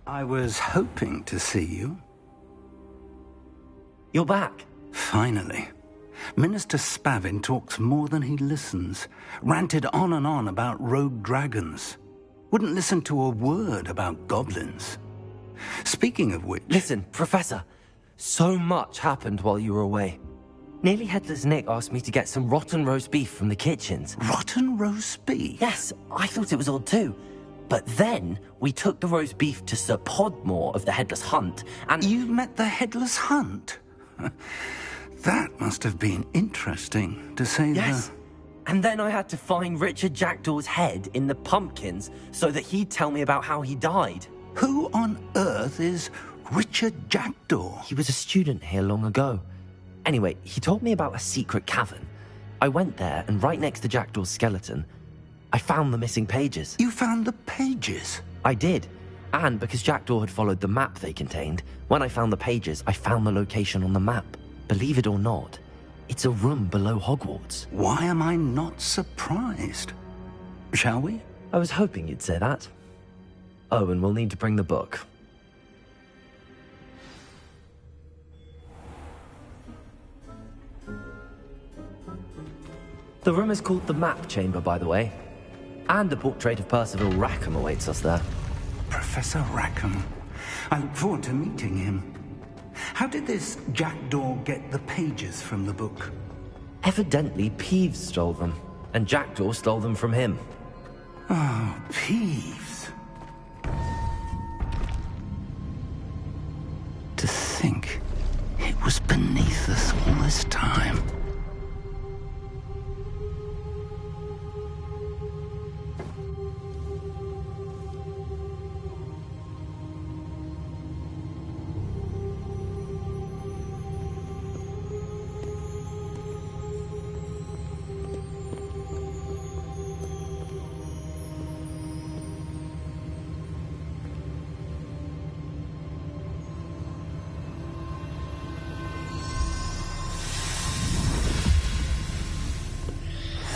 I was hoping to see you. You're back. Finally. Minister Spavin talks more than he listens. Ranted on and on about rogue dragons. Wouldn't listen to a word about goblins. Speaking of which... Listen, Professor. So much happened while you were away. Nearly Headless Nick asked me to get some rotten roast beef from the kitchens. Rotten roast beef? Yes, I thought it was odd too. But then, we took the roast beef to Sir Podmore of the Headless Hunt, and... You met the Headless Hunt? That must have been interesting, to say the... Yes. And then I had to find Richard Jackdaw's head in the pumpkins so that he'd tell me about how he died. Who on earth is Richard Jackdaw? He was a student here long ago. Anyway, he told me about a secret cavern. I went there, and right next to Jackdaw's skeleton, I found the missing pages. You found the pages? I did. And because Jackdaw had followed the map they contained, when I found the pages, I found the location on the map. Believe it or not, it's a room below Hogwarts. Why am I not surprised? Shall we? I was hoping you'd say that. Oh, and we'll need to bring the book. The room is called the Map Chamber, by the way. And a portrait of Percival Rackham awaits us there. Professor Rackham. I look forward to meeting him. How did this Jackdaw get the pages from the book? Evidently, Peeves stole them, and Jackdaw stole them from him. Oh, Peeves. To think it was beneath us all this time.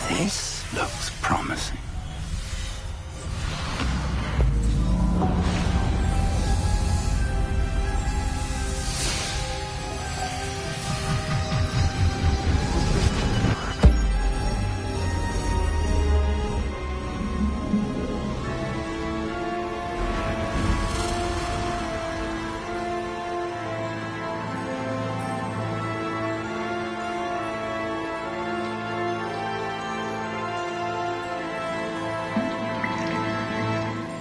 This looks promising.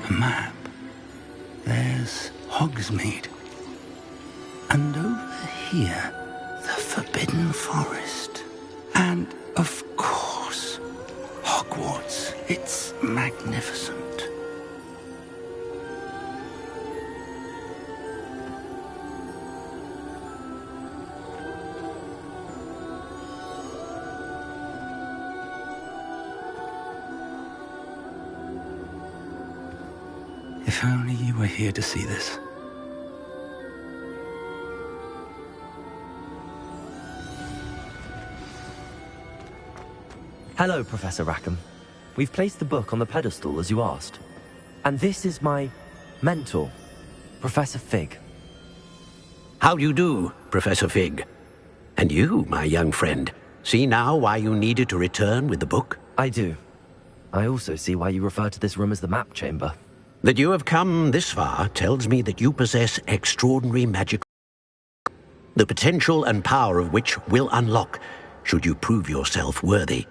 Map. There's Hogsmeade. And over here, the Forbidden Forest. And, of course, Hogwarts. It's magnificent. If only you were here to see this. Hello, Professor Rackham. We've placed the book on the pedestal, as you asked. And this is my mentor, Professor Fig. How do you do, Professor Fig? And you, my young friend, see now why you needed to return with the book? I do. I also see why you refer to this room as the Map Chamber. That you have come this far tells me that you possess extraordinary magic, the potential and power of which will unlock should you prove yourself worthy.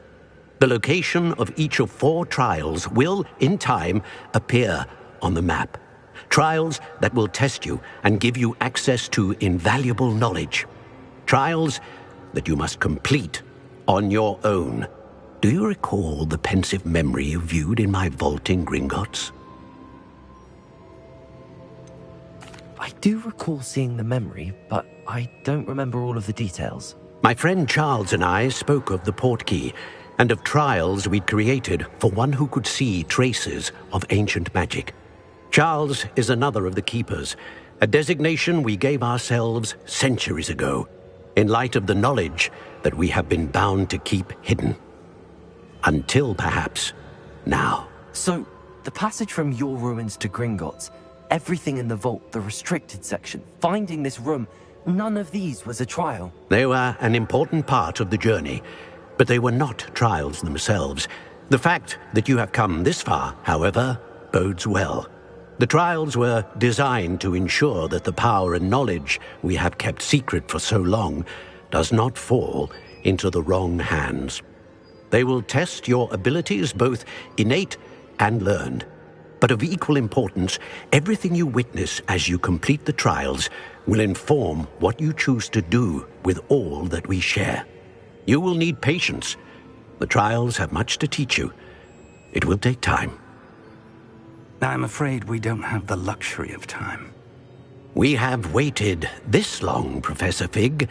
The location of each of 4 trials will, in time, appear on the map. Trials that will test you and give you access to invaluable knowledge. Trials that you must complete on your own. Do you recall the pensive memory you viewed in my vault in Gringotts? I do recall seeing the memory, but I don't remember all of the details. My friend Charles and I spoke of the portkey and of trials we'd created for one who could see traces of ancient magic. Charles is another of the keepers, a designation we gave ourselves centuries ago, in light of the knowledge that we have been bound to keep hidden. Until perhaps now. So, the passage from your ruins to Gringotts, Everything in the vault, the restricted section, finding this room, none of these was a trial. They were an important part of the journey, but they were not trials themselves. The fact that you have come this far, however, bodes well. The trials were designed to ensure that the power and knowledge we have kept secret for so long does not fall into the wrong hands. They will test your abilities, both innate and learned. But of equal importance, everything you witness as you complete the trials will inform what you choose to do with all that we share. You will need patience. The trials have much to teach you. It will take time. I'm afraid we don't have the luxury of time. We have waited this long, Professor Fig.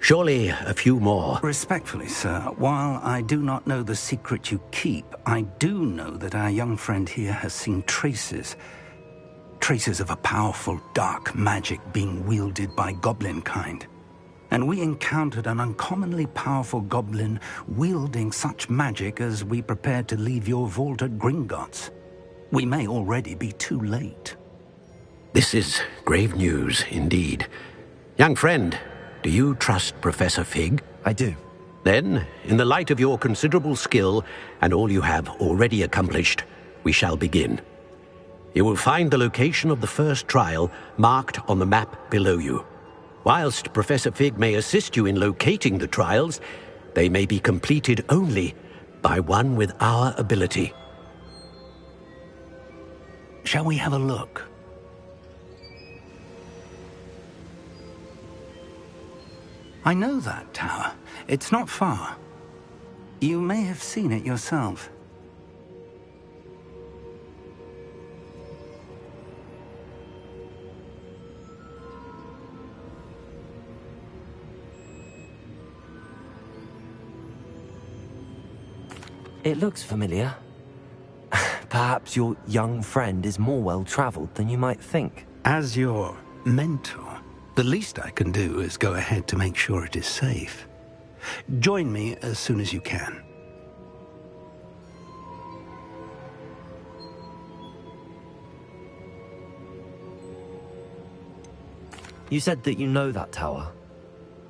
Surely a few more. Respectfully, sir, while I do not know the secret you keep, I do know that our young friend here has seen traces of a powerful dark magic being wielded by goblin kind. And we encountered an uncommonly powerful goblin wielding such magic as we prepared to leave your vault at Gringotts. We may already be too late. This is grave news indeed. Young friend, do you trust Professor Fig? I do. Then, in the light of your considerable skill and all you have already accomplished, we shall begin. You will find the location of the first trial marked on the map below you. Whilst Professor Fig may assist you in locating the trials, they may be completed only by one with our ability. Shall we have a look? I know that tower. It's not far. You may have seen it yourself. It looks familiar. Perhaps your young friend is more well-traveled than you might think. As your mentor, the least I can do is go ahead to make sure it is safe. Join me as soon as you can. You said that you know that tower.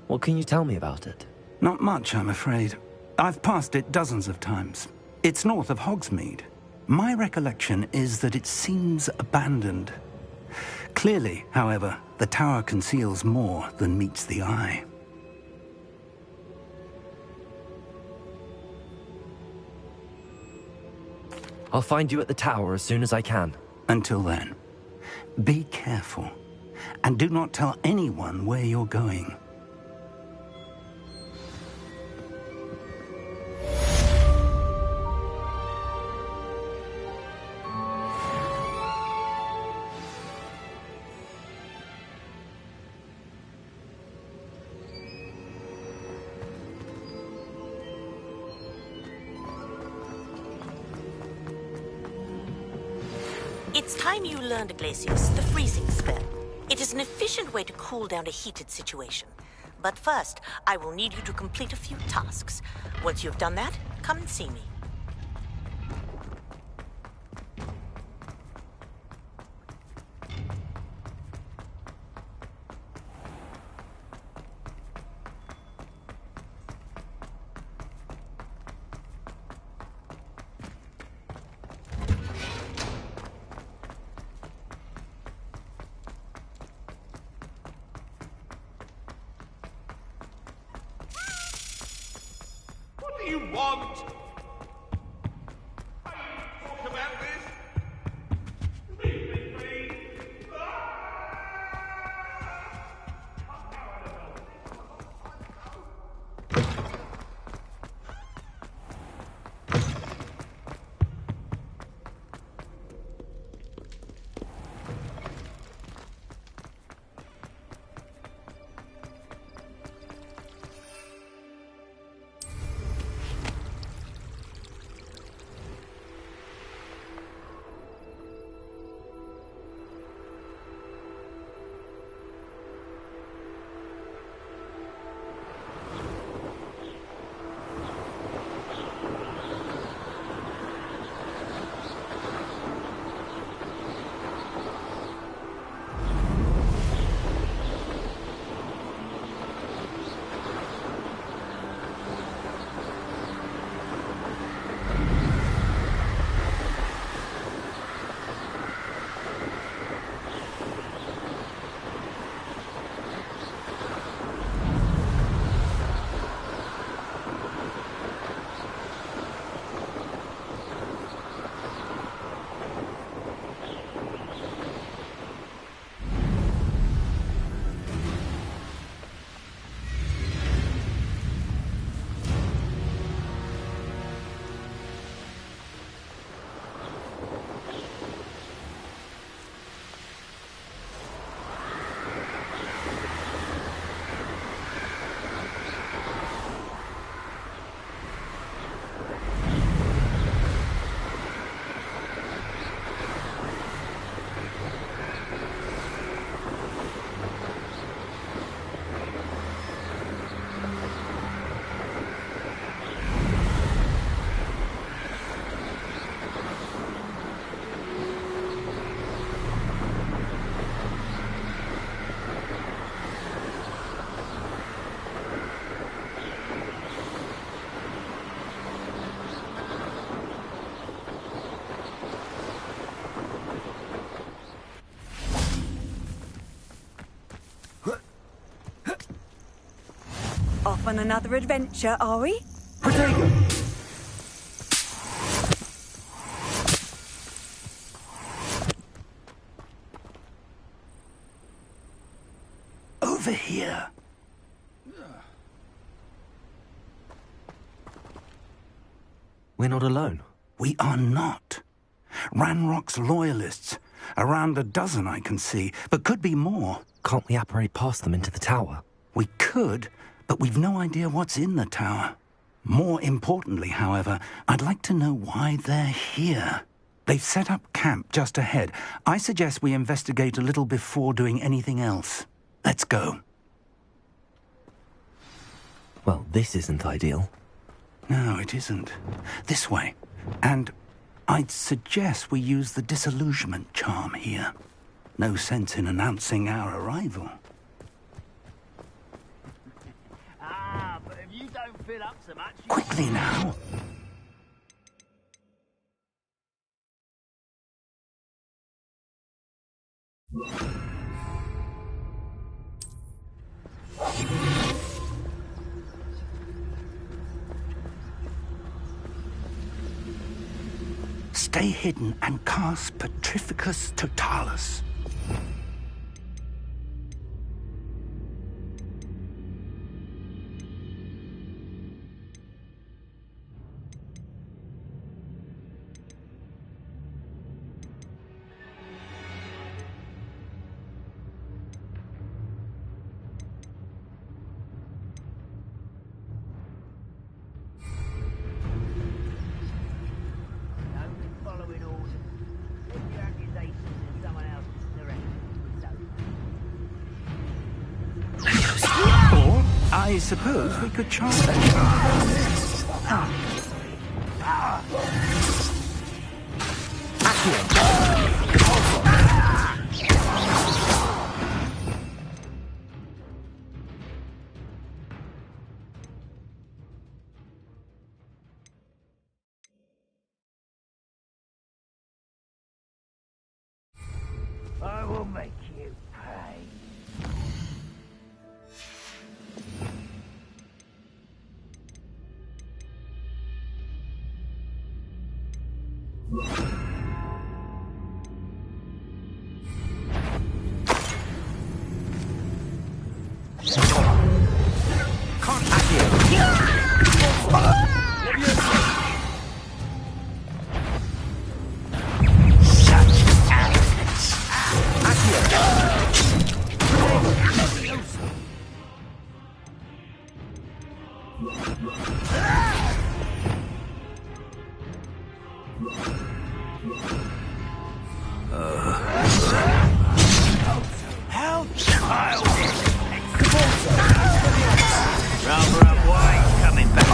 What can you tell me about it? Not much, I'm afraid. I've passed it dozens of times. It's north of Hogsmeade. My recollection is that it seems abandoned. Clearly, however, the tower conceals more than meets the eye. I'll find you at the tower as soon as I can. Until then, be careful, and do not tell anyone where you're going. It's time you learned, Glacius, the freezing spell. It is an efficient way to cool down a heated situation. But first, I will need you to complete a few tasks. Once you've done that, come and see me. What do you want? I talk about this. Leave me, please. Off on another adventure, are we? Potato! Over here. We're not alone. We are not. Ranrock's loyalists. Around a dozen I can see, but could be more. Can't we apparate past them into the tower? We could, but we've no idea what's in the tower. More importantly, however, I'd like to know why they're here. They've set up camp just ahead. I suggest we investigate a little before doing anything else. Let's go. Well, this isn't ideal. No, it isn't. This way. And I'd suggest we use the disillusionment charm here. No sense in announcing our arrival. But if you don't fill up so much... Quickly now. Stay hidden and cast Petrificus Totalis. I suppose we could try that. I will make you pay. How childish! Rather unwise coming back.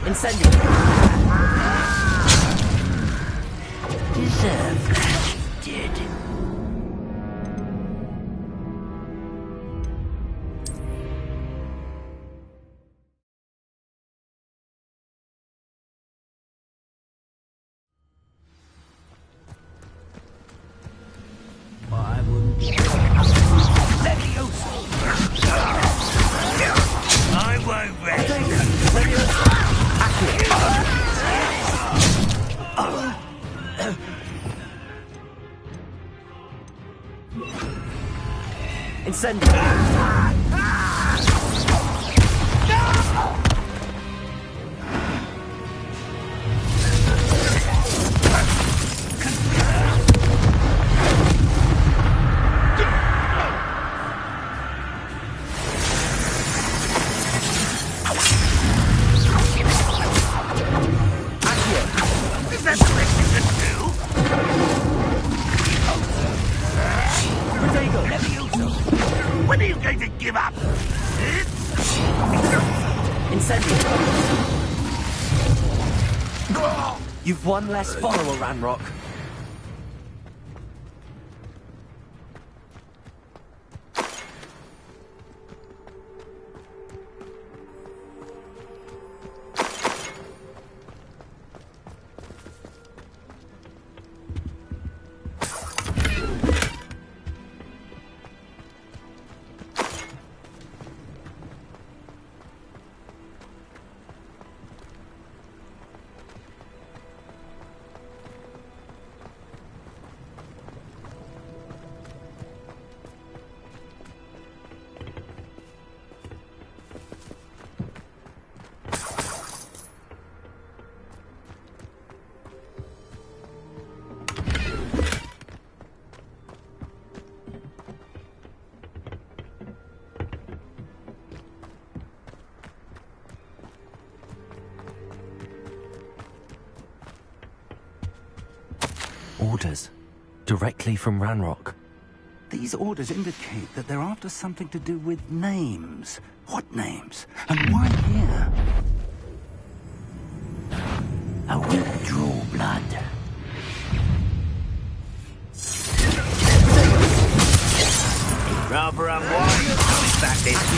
Incendio! Deserve that, you did. I wouldn't. I won't rest. Incendio! Is that the best you can do? When are you You've one less follower, Ranrock. Orders. Directly from Ranrock. These orders indicate that they're after something to do with names. What names? And why here? I will draw blood. Rather unwise. In fact, it's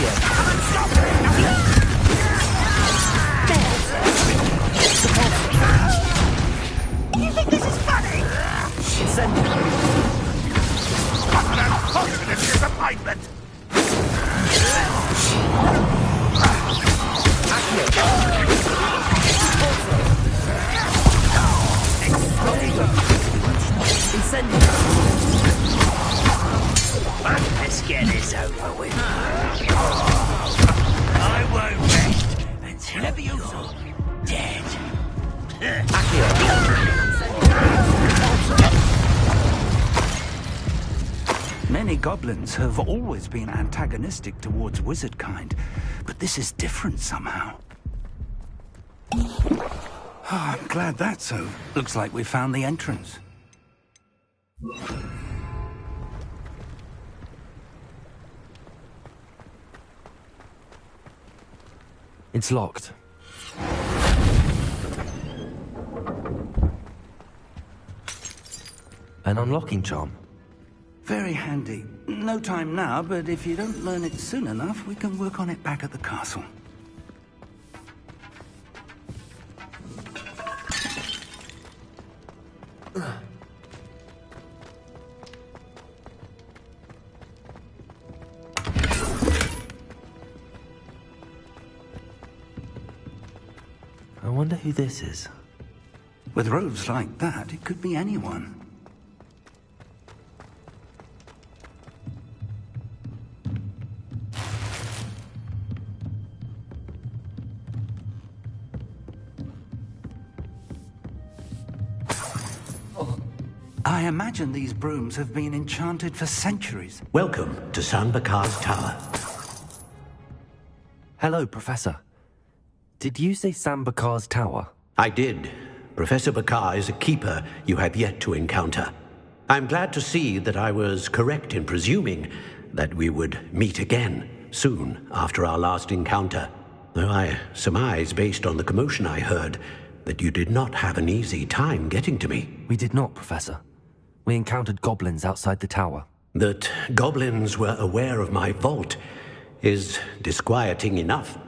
You think this is funny? Send it. positive disappointment. Let's get this over with. I won't rest until you're dead. Many goblins have always been antagonistic towards wizard kind, but this is different somehow. Oh, I'm glad that's so. Looks like we found the entrance. It's locked. An unlocking charm. Very handy. No time now, but if you don't learn it soon enough, we can work on it back at the castle. I wonder who this is. With robes like that, it could be anyone. I imagine these brooms have been enchanted for centuries. Welcome to San Bakar's Tower. Hello, Professor. Did you say Sam Bakar's tower? I did. Professor Bakar is a keeper you have yet to encounter. I'm glad to see that I was correct in presuming that we would meet again soon after our last encounter. Though I surmise, based on the commotion I heard, that you did not have an easy time getting to me. We did not, Professor. We encountered goblins outside the tower. That goblins were aware of my vault is disquieting enough.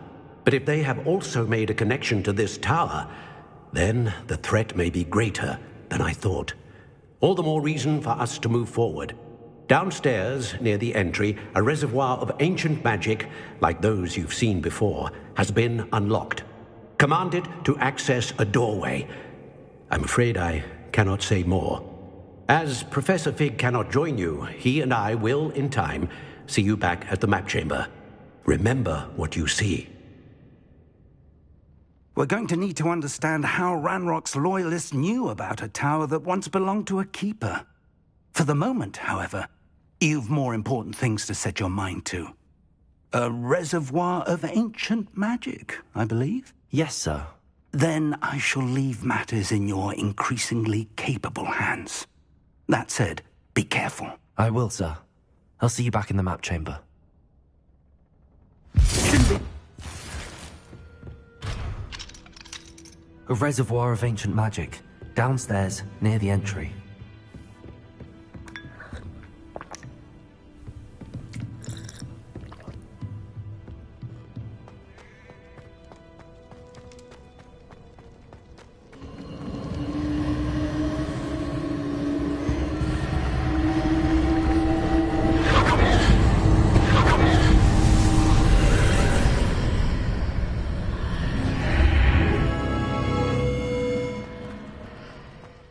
But if they have also made a connection to this tower, then the threat may be greater than I thought. All the more reason for us to move forward. Downstairs, near the entry, a reservoir of ancient magic, like those you've seen before, has been unlocked. Commanded to access a doorway. I'm afraid I cannot say more. As Professor Fig cannot join you, he and I will, in time, see you back at the map chamber. Remember what you see. We're going to need to understand how Ranrock's loyalists knew about a tower that once belonged to a keeper. For the moment, however, you've more important things to set your mind to. A reservoir of ancient magic, I believe? Yes, sir. Then I shall leave matters in your increasingly capable hands. That said, be careful. I will, sir. I'll see you back in the map chamber. A reservoir of ancient magic. Downstairs, near the entry.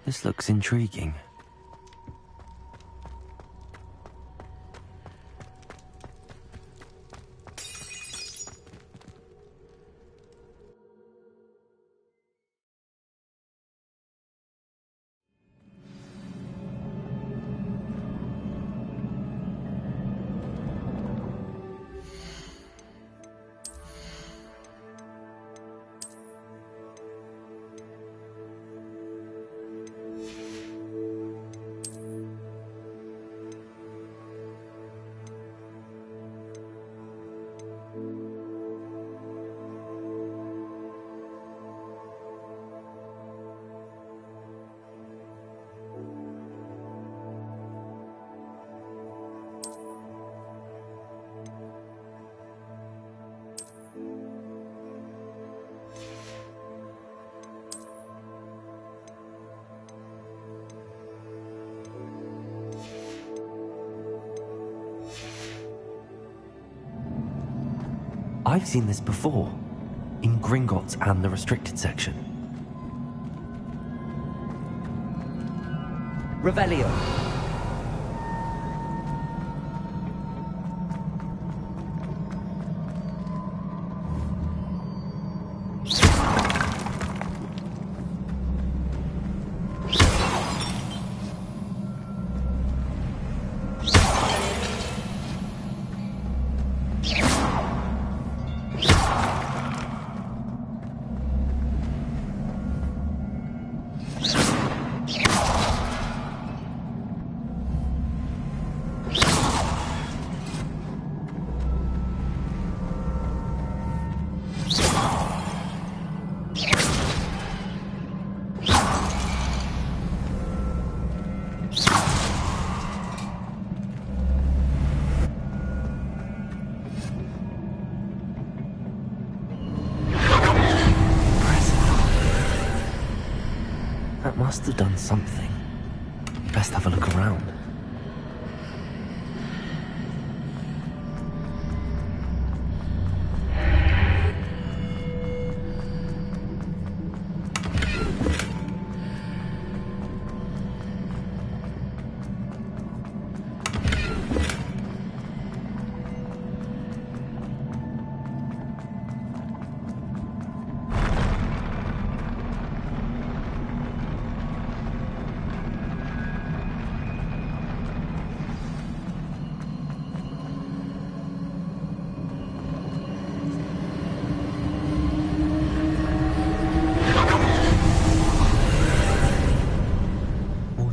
This looks intriguing. I've seen this before, in Gringotts and the restricted section. Revelio. That must have done something. Best have a look around.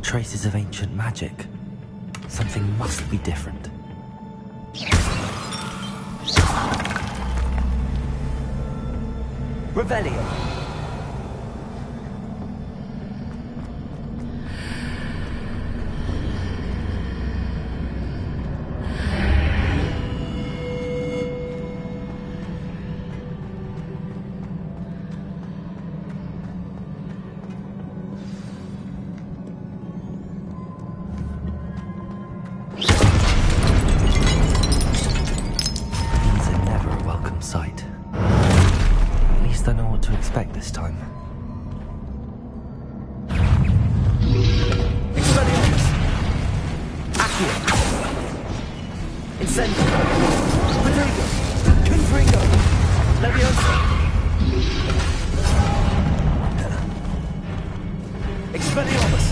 Traces of ancient magic. Something must be different. Revelio. Sight. At least I know what to expect this time. Expelliarmus! Accio! Incendio! Rodrigo! Confringo! Leviosa! Expelliarmus!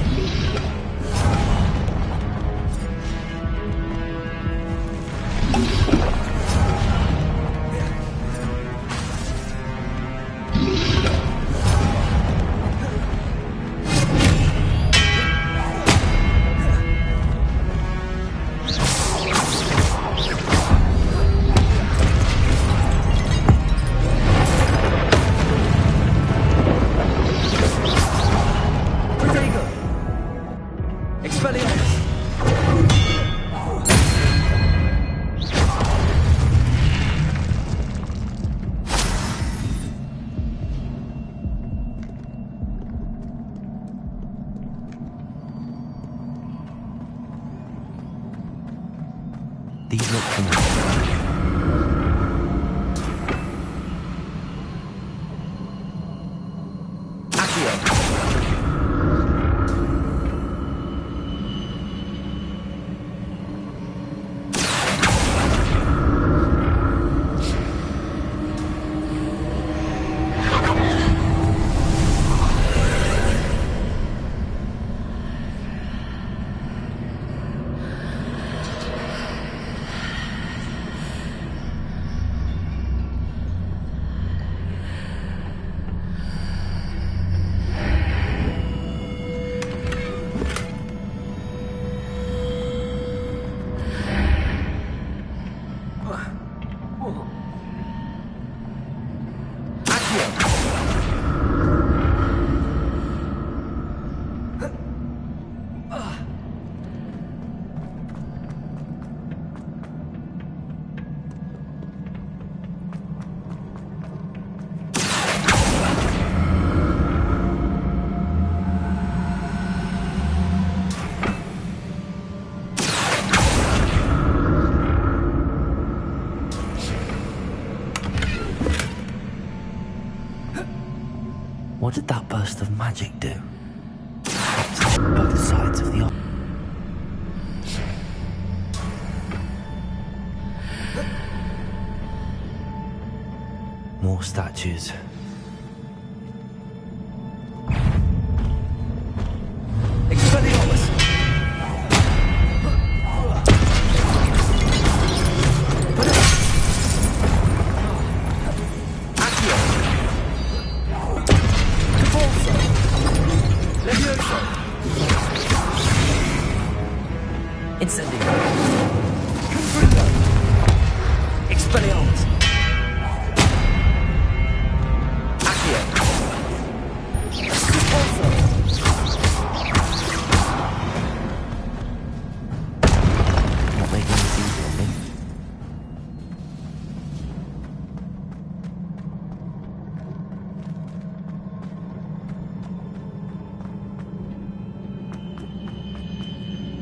What did that burst of magic do? Perhaps both sides of the arch. More statues. Expelliarmus! Accio! Convulso! Levioso! Incendio! Confringo! Expelliarmus! Accio! Convulso! Not making this easy on me.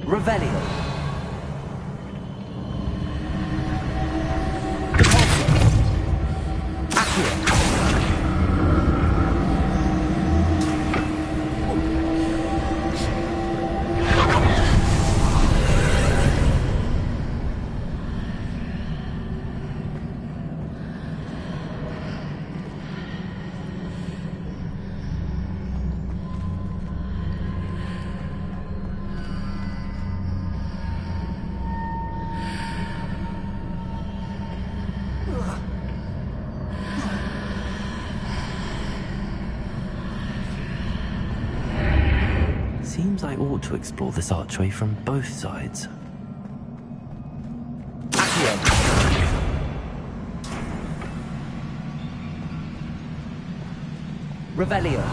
Revelio. Convulso. Accio. Seems I ought to explore this archway from both sides. Accio! Revelio!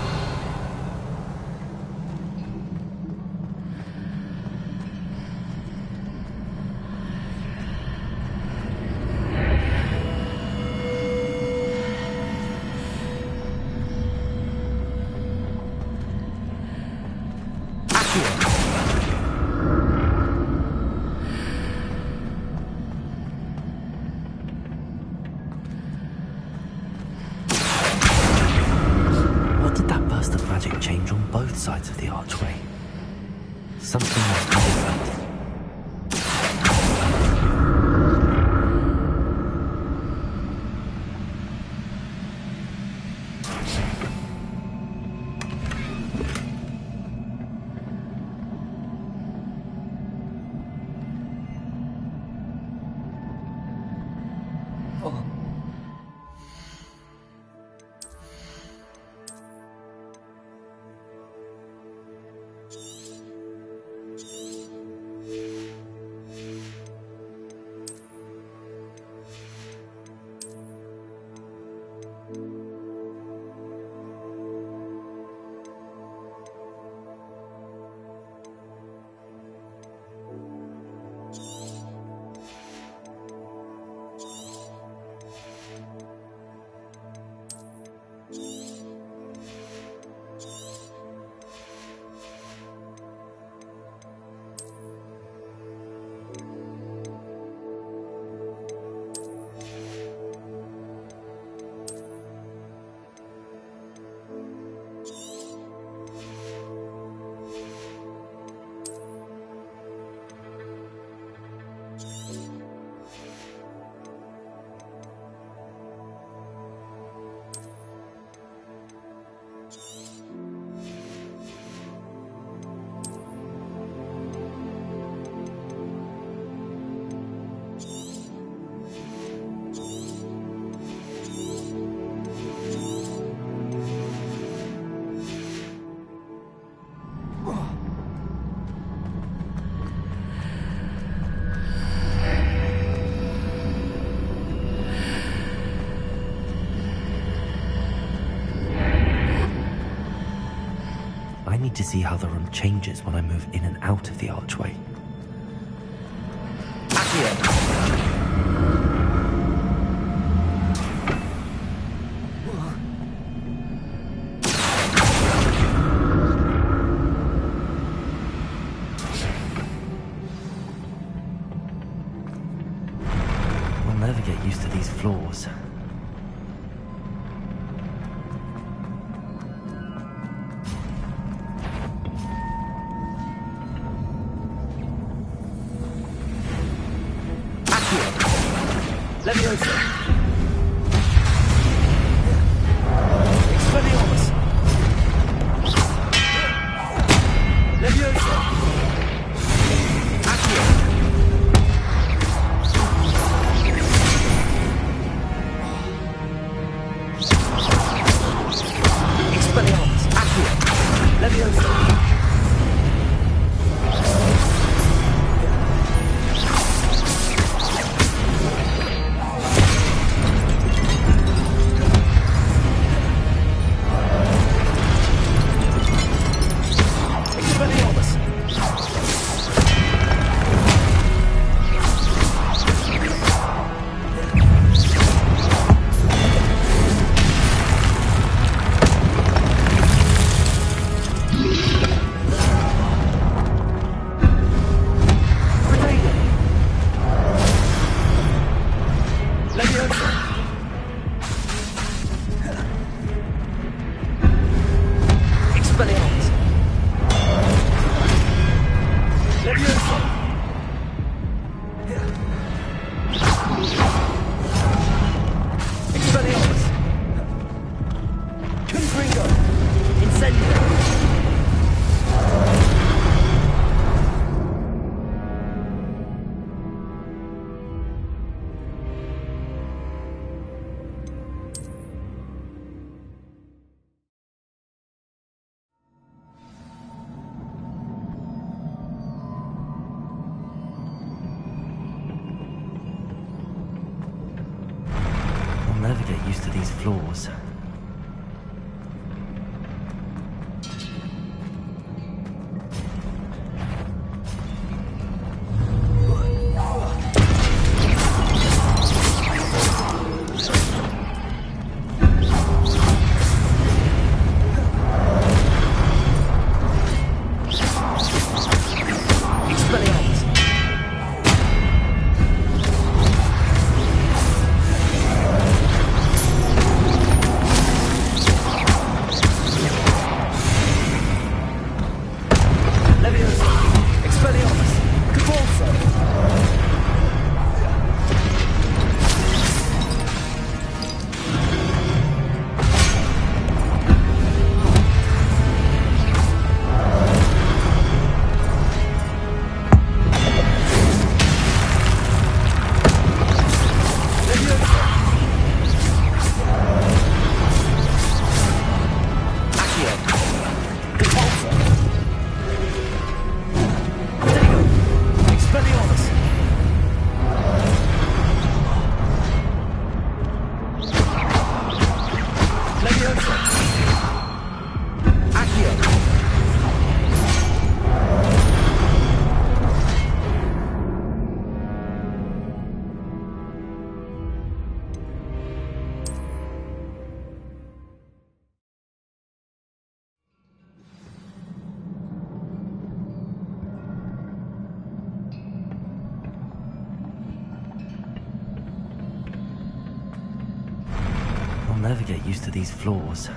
What did that burst of magic change on both sides of the archway? Something must be different. I need to see how the room changes when I move in and out of the archway. Accio! I'll never get used to these floors. Never get used to these floors. I'll never get used to these floors.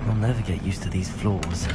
I'll never get used to these floors.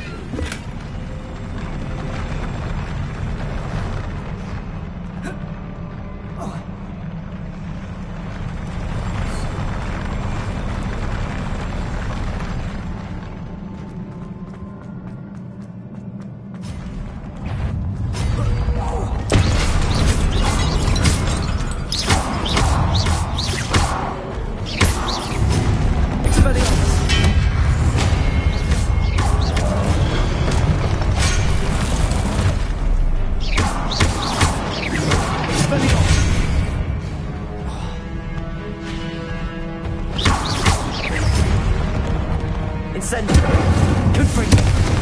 center. Good for you.